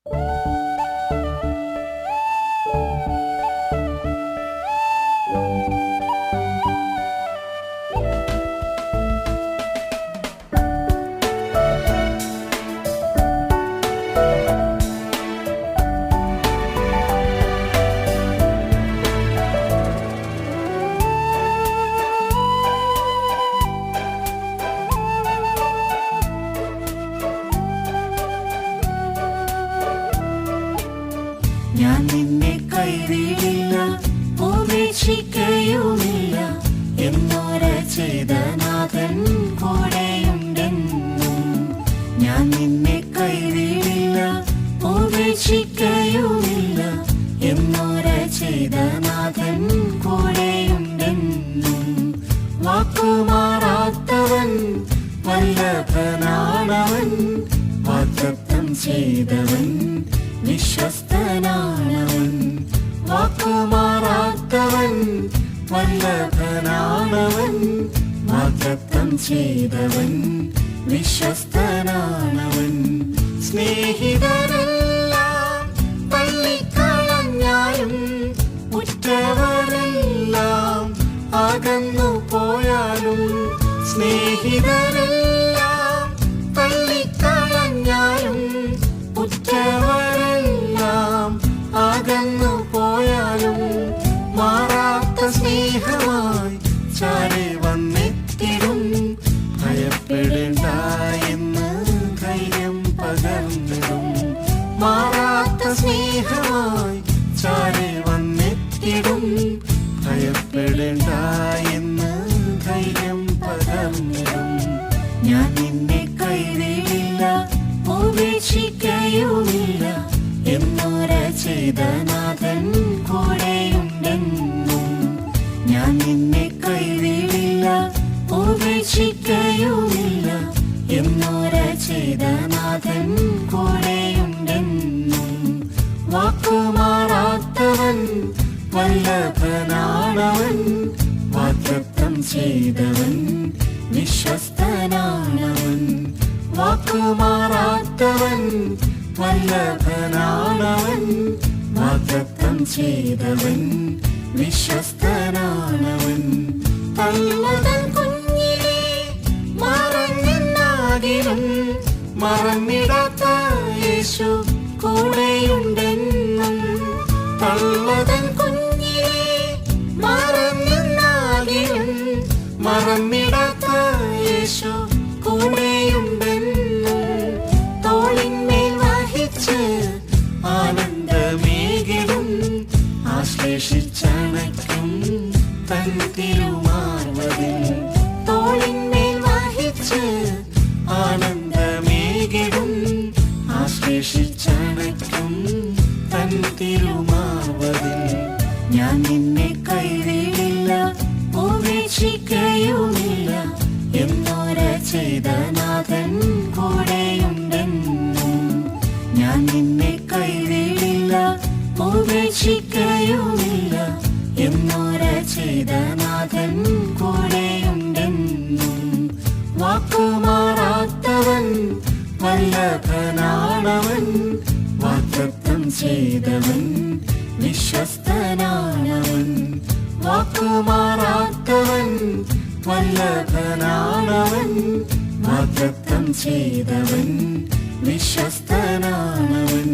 ഞാൻ നിന്നെ കൈവിടില്ല, ഉപേക്ഷിക്കയുമില്ല. എന്നോര ചെയ്ത നാഥൻ കൂടെയുണ്ടെന്നും. ഞാൻ നിന്നെ കൈവിടില്ല, ഉപേക്ഷിക്കയുമില്ല. എന്നോര ചെയ്ത നാഥൻ കൂടെയുണ്ടെന്നും. വാക്കുമാറാത്തവൻ വല്ലഭനാണവൻ. വാഗ്ദത്തം ചെയ്തവൻ വിശ്വസ്തനാണവൻ. വാക്കുമാറാത്തവൻ വല്ലഭനാണവൻ. വാഗ്ദത്തം ചെയ്തവൻ വിശ്വസ്തനാണവൻ. സ്നേഹിതരെല്ലാം തള്ളിക്കളഞ്ഞാലും ഉറ്റവരെല്ലാം അകന്നു പോയാലും. സ്നേഹിതരെല്ലാം തള്ളിക്കളഞ്ഞാലും ഉറ്റവരെല്ലാം അകന്നു പോയാലും. മാറാത്ത സ്നേഹമായി ചാരി വന്നെത്തിടും. ഭയപ്പെടേണ്ട എന്ന് ധൈര്യം പകർന്നിടും. മാറാത്ത സ്നേഹമായി ചാരി വന്നെത്തിടും. ഭയപ്പെടേണ്ട എന്ന് ധൈര്യം പകർന്നിടും. ഞാൻ നിന്നെ കൈവിടില്ല, ഉപേക്ഷിക്കയുമില്ല. എന്നോര ചെയ്ത നാഥൻ കൂടെയുണ്ടെന്നും. ഞാൻ നിന്നെ കൈവിടില്ല, ഉപേക്ഷിക്കയുമില്ല. എന്നോര ചെയ്ത നാഥൻ കൂടെയുണ്ടെന്നും. വാക്കുമാറാത്തവൻ വല്ലഭനാണവൻ. വാഗ്ദത്തം ചെയ്തവൻ വിശ്വസ്തനാണവൻ. വാക്കുമാറാത്തവൻ വല്ലഭനാണവൻ. വാഗ്ദത്തം ചെയ്തവൻ വിശ്വസ്തനാണവൻ. തള്ളതൻ കുഞ്ഞിനെ മറന്നെന്നാകിലും മറന്നിടാത്ത യേശു കൂടെയുണ്ടെന്നും. തള്ളതൻ കുഞ്ഞിനെ മറന്നെന്നാകിലും മറന്നിടാത്ത യേശു കൂടെയുണ്ടെന്നും. തോളിന്മേൽ വഹിച്ച് ആനന്ദമേകിടും. ആശ്ലേഷിച്ചണയ്ക്കും തൻ തിരുമാർവതിൽ. തോളിന്മേൽ വഹിച്ച് ആനന്ദമേകിടും. ആശ്ലേഷിച്ചണയ്ക്കും തൻ തിരുമാർവതിൽ. ഞാൻ നിന്നെ കൈവിടില്ല, ഉപേക്ഷിക്കയുമില്ല. എന്നോര ചെയ്ത നാഥൻ കൂടെയുണ്ടെന്നും. ഞാൻ നിന്നെ കൈവിടില്ല, ഉപേക്ഷിക്കയുമില്ല. എന്നോര ചെയ്ത നാഥൻ കൂടെയുണ്ടെന്നും. വാക്കുമാറാത്തവൻ വല്ലഭനാണവൻ. വാഗ്ദത്തം ചെയ്തവൻ വിശ്വസ്തനാണവൻ. വാക്കുമാറാത്തവൻ വല്ലഭനാണവൻ. വാഗ്ദത്തം ചെയ്തവൻ വിശ്വസ്തനാണവൻ.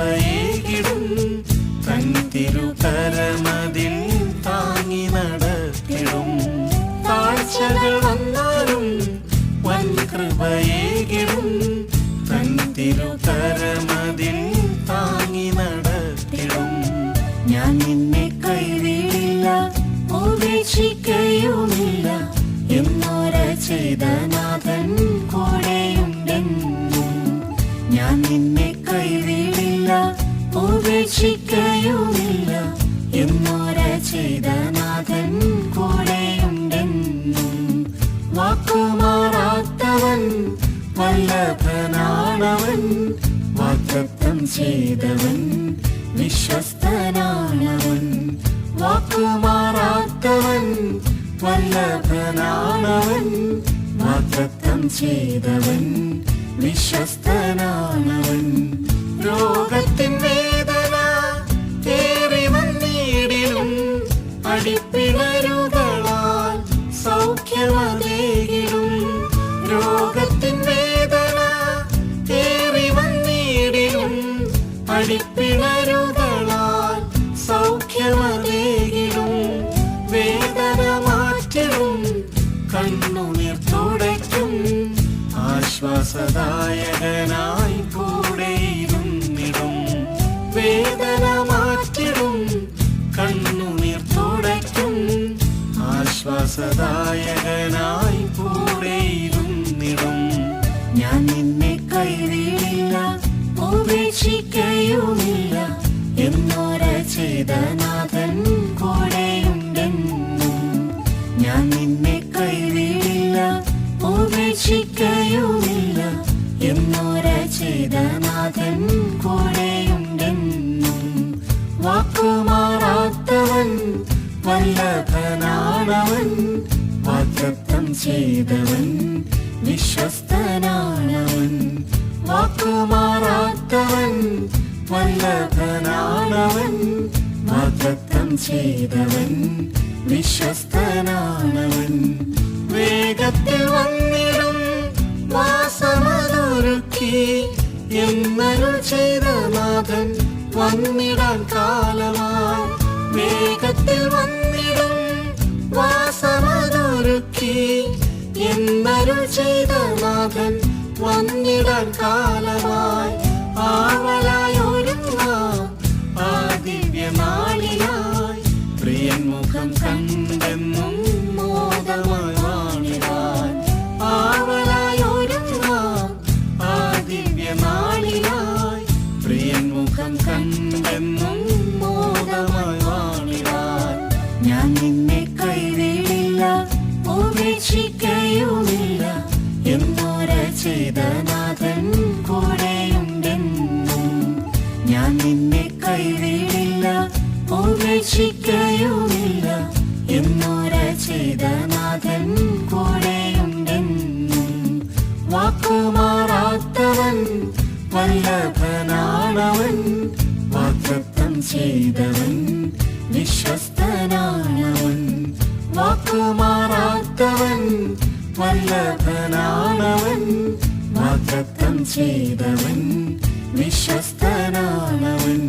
കൃപയേകിടും തൻ തിരുകരമതിൽ താങ്ങി നടത്തിടും. താഴ്ചകൾ വന്നാലും വൻ കൃപയേകിടും തൻ തിരുകരമതിൽ താങ്ങി നടത്തിടും. ഞാൻ നിന്നെ കൈവിടില്ല ഉപേക്ഷിക്കുകയുമില്ല എന്നോര ചെയ്ത നാഥൻ കൂടെയുണ്ടെന്നും. ഞാൻ നിന്നെ കൈവിടില്ല ഉപേക്ഷിക്കുകയുമില്ല എന്നോര ചെയ്ത നാഥൻ കൂടെയുണ്ടെന്നും. വാക്കുമാറാത്തവൻ വല്ലഭനാണവൻ, വാഗ്ദത്തം ചെയ്തവൻ വിശ്വസ്തനാണവൻ. വാക്കുമാറാത്തവൻ വല്ലഭനാണവൻ, വാഗ്ദത്തം ചെയ്തവൻ വിശ്വസ്തനാണവൻ. രോഗത്തിൻ വേദന ഏറി വന്നിടിലും അടിപ്പിണരുകളാൽ സൗഖ്യമതേകിടും. രോഗത്തിൻ വേദന ഏറി വന്നിടിലും അടിപ്പിണരുകളാൽ സൗഖ്യമതേകിടും. വേദന മാറ്റിടും കണ്ണുനീർ തുടയ്ക്കും, ആശ്വാസദായകനായി കൂടെയിരുന്നിടും. വേദന മാറ്റിടും കണ്ണുനീർ തുടയ്ക്കും, ആശ്വാസദായകനായി കൂടെയിരുന്നിടും. ഞാൻ നിന്നെ കൈവിടില്ല ഉപേക്ഷിക്കുകയുമില്ല എന്നോര ചെയ്ത നാഥൻ കൂടെയുണ്ടെന്നും. ഞാൻ നിന്നെ കൈവിടില്ല ഉപേക്ഷിക്കുകയുമില്ല എന്നോര ചെയ്ത നാഥൻ കൂടെയുണ്ടെന്നും. വാക്കുമാറാത്തവൻ വല്ലഭനാണവൻ, വാഗ്ദത്തം ചെയ്തവൻ വിശ്വസ്തനാണവൻ. വാക്കുമാറാത്തവൻ വല്ലഭനാണവൻ, വാഗ്ദത്തം ചെയ്തവൻ വിശ്വസ്തനാണവൻ. വേഗത്തിൽ വന്നിടും വാസമതൊരുക്കി എന്നരുൾ ചെയ്ത നാഥൻ വന്നിടാൻ കാലമായി. വേഗത്തിൽ വന്നിടും വാസമതൊരുക്കി എന്നരുൾ ചെയ്ത നാഥൻ വന്നിടാൻ കാലമായി. ആവലായി ഒരുങ്ങാം ആ ദിവ്യനാളിനായി, പ്രിയൻ മുഖം കണ്ടെന്നും മോദമായി വാണിടാൻ. ആവലായി ഒരുങ്ങാം ആ ദിവ്യനാളിനായി, പ്രിയൻ മുഖം കണ്ടെന്നും മോദമായി വാണിടാൻ. ഞാൻ നിന്നെ കൈവിടില്ല ഉപേക്ഷിക്കുകയുമില്ല എന്നോര ചെയ്ത നാഥൻ കൂടെയുണ്ടെന്നും. ഞാൻ നിന്നെ കൈവിടില്ല ഉപേക്ഷിക്കുകയുമില്ല എന്നോര ചെയ്ത നാഥൻ കൂടെയുണ്ടെന്നും. വാക്കുമാറാത്തവൻ വല്ലഭനാണവൻ, വാഗ്ദത്തം ചെയ്തവൻ വിശ്വസ്തനാണവൻ. വാക്കുമാറാത്തവൻ വല്ലഭനാണവൻ, വാഗ്ദത്തം ചെയ്തവൻ വിശ്വസ്തനാണവൻ.